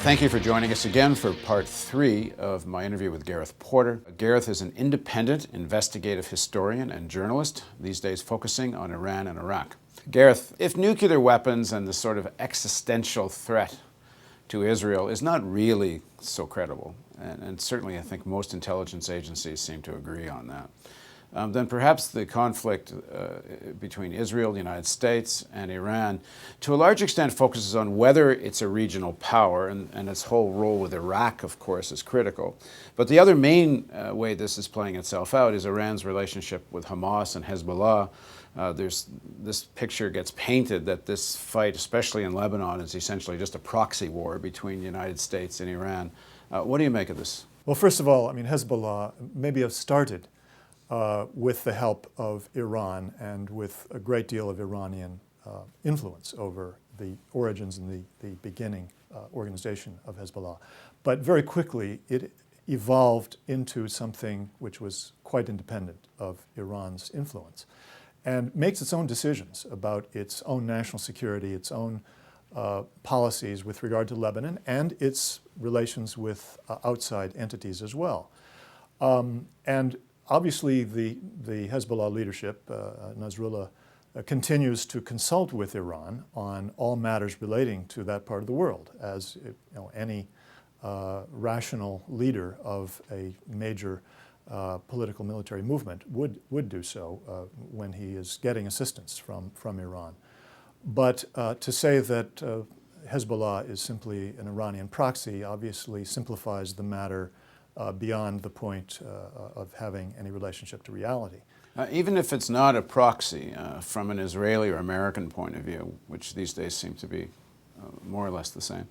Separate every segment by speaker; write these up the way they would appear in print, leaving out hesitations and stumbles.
Speaker 1: Thank you for joining us again for part 3 of my interview with Gareth Porter. Gareth is an independent investigative historian and journalist, these days focusing on Iran and Iraq. Gareth, if nuclear weapons and the sort of existential threat to Israel is not really so credible, and certainly I think most intelligence agencies seem to agree on that, then perhaps the conflict between Israel, the United States, and Iran to a large extent focuses on whether it's a regional power, and its whole role with Iraq, of course, is critical. But the other main way this is playing itself out is Iran's relationship with Hamas and Hezbollah. This picture gets painted that this fight, especially in Lebanon, is essentially just a proxy war between the United States and Iran. What do you make of this?
Speaker 2: Well, first of all, I mean, Hezbollah maybe have started with the help of Iran and with a great deal of Iranian influence over the origins and the beginning organization of Hezbollah. But very quickly, it evolved into something which was quite independent of Iran's influence and makes its own decisions about its own national security, its own policies with regard to Lebanon, and its relations with outside entities as well. And obviously, the Hezbollah leadership, Nasrallah, continues to consult with Iran on all matters relating to that part of the world, as any rational leader of a major political military movement would do so when he is getting assistance from Iran. But to say that Hezbollah is simply an Iranian proxy obviously simplifies the matter beyond the point of having any relationship to reality.
Speaker 1: Even if it's not a proxy from an Israeli or American point of view, which these days seem to be more or less the same,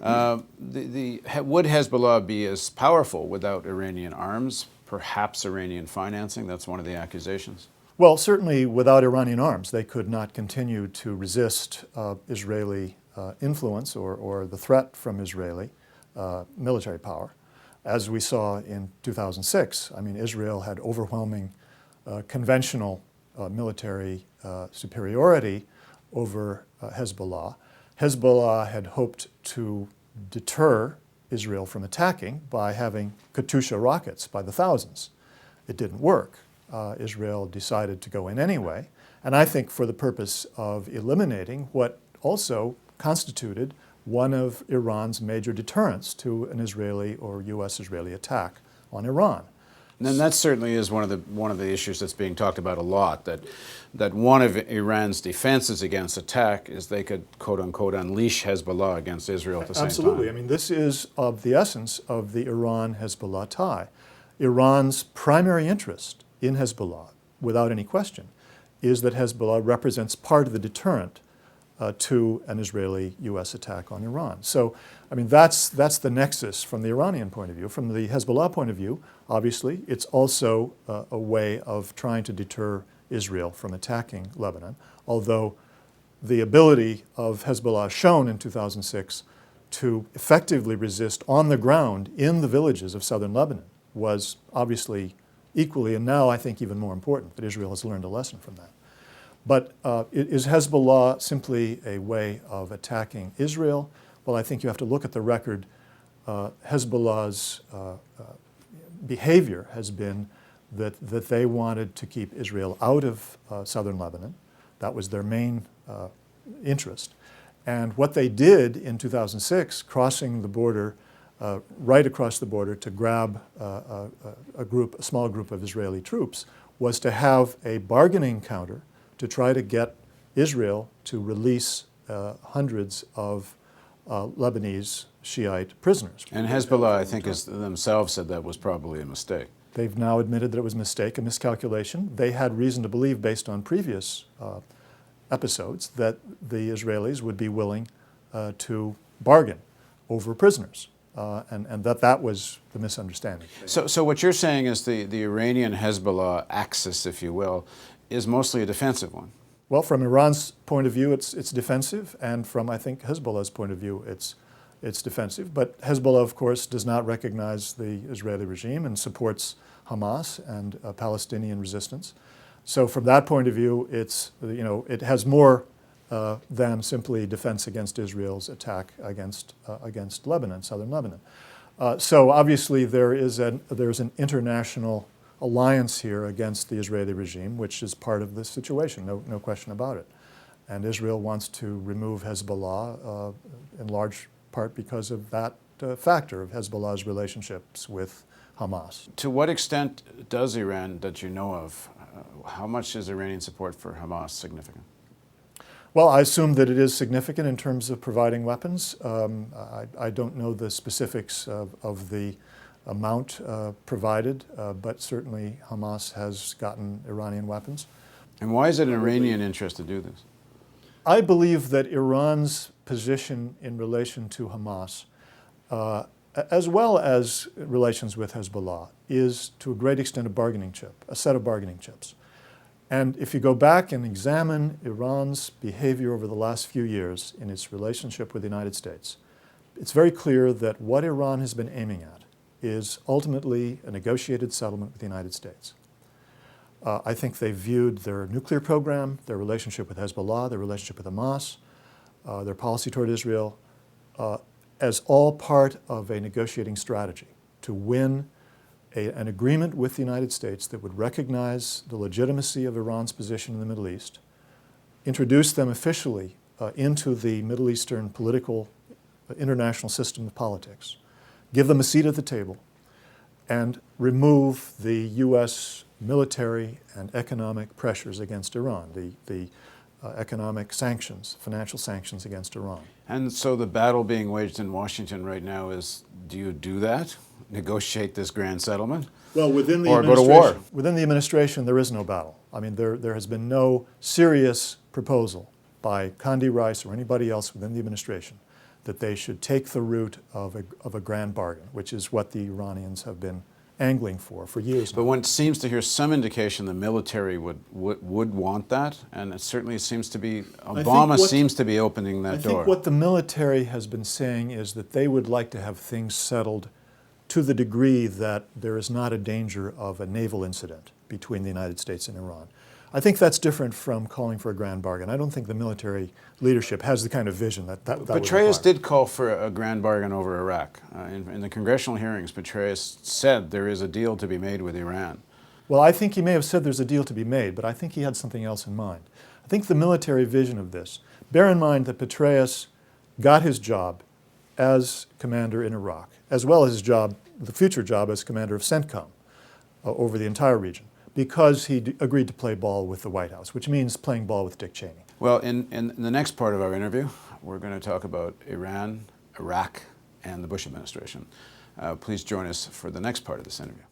Speaker 1: would Hezbollah be as powerful without Iranian arms, perhaps Iranian financing? That's one of the accusations.
Speaker 2: Well, certainly without Iranian arms, they could not continue to resist Israeli influence or the threat from Israeli military power. As we saw in 2006, I mean, Israel had overwhelming conventional military superiority over Hezbollah. Hezbollah had hoped to deter Israel from attacking by having Katyusha rockets by the thousands. It didn't work. Israel decided to go in anyway, and I think for the purpose of eliminating what also constituted one of Iran's major deterrents to an Israeli or U.S.-Israeli attack on Iran.
Speaker 1: And that certainly is one of the issues that's being talked about a lot, that one of Iran's defenses against attack is they could, quote-unquote, unleash Hezbollah against Israel at the same time.
Speaker 2: Absolutely. I mean, this is of the essence of the Iran-Hezbollah tie. Iran's primary interest in Hezbollah, without any question, is that Hezbollah represents part of the deterrent to an Israeli-U.S. attack on Iran. So, I mean, that's the nexus from the Iranian point of view. From the Hezbollah point of view, obviously, it's also a way of trying to deter Israel from attacking Lebanon, although the ability of Hezbollah shown in 2006 to effectively resist on the ground in the villages of southern Lebanon was obviously equally, and now I think even more important, that Israel has learned a lesson from that. But is Hezbollah simply a way of attacking Israel? Well, I think you have to look at the record. Hezbollah's behavior has been that they wanted to keep Israel out of southern Lebanon. That was their main interest. And what they did in 2006, crossing the border, right across the border to grab a small group of Israeli troops, was to have a bargaining counter to try to get Israel to release hundreds of Lebanese Shiite prisoners.
Speaker 1: And Hezbollah, I think, themselves said that was probably a mistake.
Speaker 2: They've now admitted that it was a mistake, a miscalculation. They had reason to believe, based on previous episodes, that the Israelis would be willing to bargain over prisoners. And that was the misunderstanding.
Speaker 1: So what you're saying is the Iranian-Hezbollah axis, if you will, is mostly a defensive one.
Speaker 2: Well, from Iran's point of view, it's defensive, and from, I think, Hezbollah's point of view, it's defensive. But Hezbollah, of course, does not recognize the Israeli regime and supports Hamas and Palestinian resistance. So from that point of view, it has more than simply defense against Israel's attack against Lebanon, southern Lebanon. So obviously there's an international alliance here against the Israeli regime, which is part of this situation, no question about it. And Israel wants to remove Hezbollah in large part because of that factor of Hezbollah's relationships with Hamas.
Speaker 1: To what extent does Iran, that you know of, how much is Iranian support for Hamas significant?
Speaker 2: Well, I assume that it is significant in terms of providing weapons. I don't know the specifics of the amount provided, but certainly Hamas has gotten Iranian weapons.
Speaker 1: And why is it an Iranian interest to do this?
Speaker 2: I believe that Iran's position in relation to Hamas, as well as relations with Hezbollah, is to a great extent a bargaining chip, a set of bargaining chips. And if you go back and examine Iran's behavior over the last few years in its relationship with the United States, it's very clear that what Iran has been aiming at is ultimately a negotiated settlement with the United States. I think they viewed their nuclear program, their relationship with Hezbollah, their relationship with Hamas, their policy toward Israel, as all part of a negotiating strategy to win an agreement with the United States that would recognize the legitimacy of Iran's position in the Middle East, introduce them officially into the Middle Eastern political international system of politics, give them a seat at the table, and remove the U.S. military and economic pressures against Iran, the economic sanctions, financial sanctions against Iran.
Speaker 1: And so the battle being waged in Washington right now is, do you do that? Negotiate this grand settlement?
Speaker 2: Well, within the
Speaker 1: or go to war?
Speaker 2: Within the administration, there is no battle. I mean, there has been no serious proposal by Condi Rice or anybody else within the administration that they should take the route of a grand bargain, which is what the Iranians have been angling for years now.
Speaker 1: But one seems to hear some indication the military would want that, and it certainly seems to be, Obama seems to be opening that door.
Speaker 2: I think what the military has been saying is that they would like to have things settled to the degree that there is not a danger of a naval incident between the United States and Iran. I think that's different from calling for a grand bargain. I don't think the military leadership has the kind of vision that would
Speaker 1: Petraeus
Speaker 2: require.
Speaker 1: did call for a grand bargain over Iraq. In the congressional hearings, Petraeus said there is a deal to be made with Iran.
Speaker 2: Well, I think he may have said there's a deal to be made, but I think he had something else in mind. I think the military vision of this, bear in mind that Petraeus got his job as commander in Iraq, as well as his job, the future job as commander of CENTCOM over the entire region, because he agreed to play ball with the White House, which means playing ball with Dick Cheney.
Speaker 1: Well, in the next part of our interview, we're going to talk about Iran, Iraq, and the Bush administration. Please join us for the next part of this interview.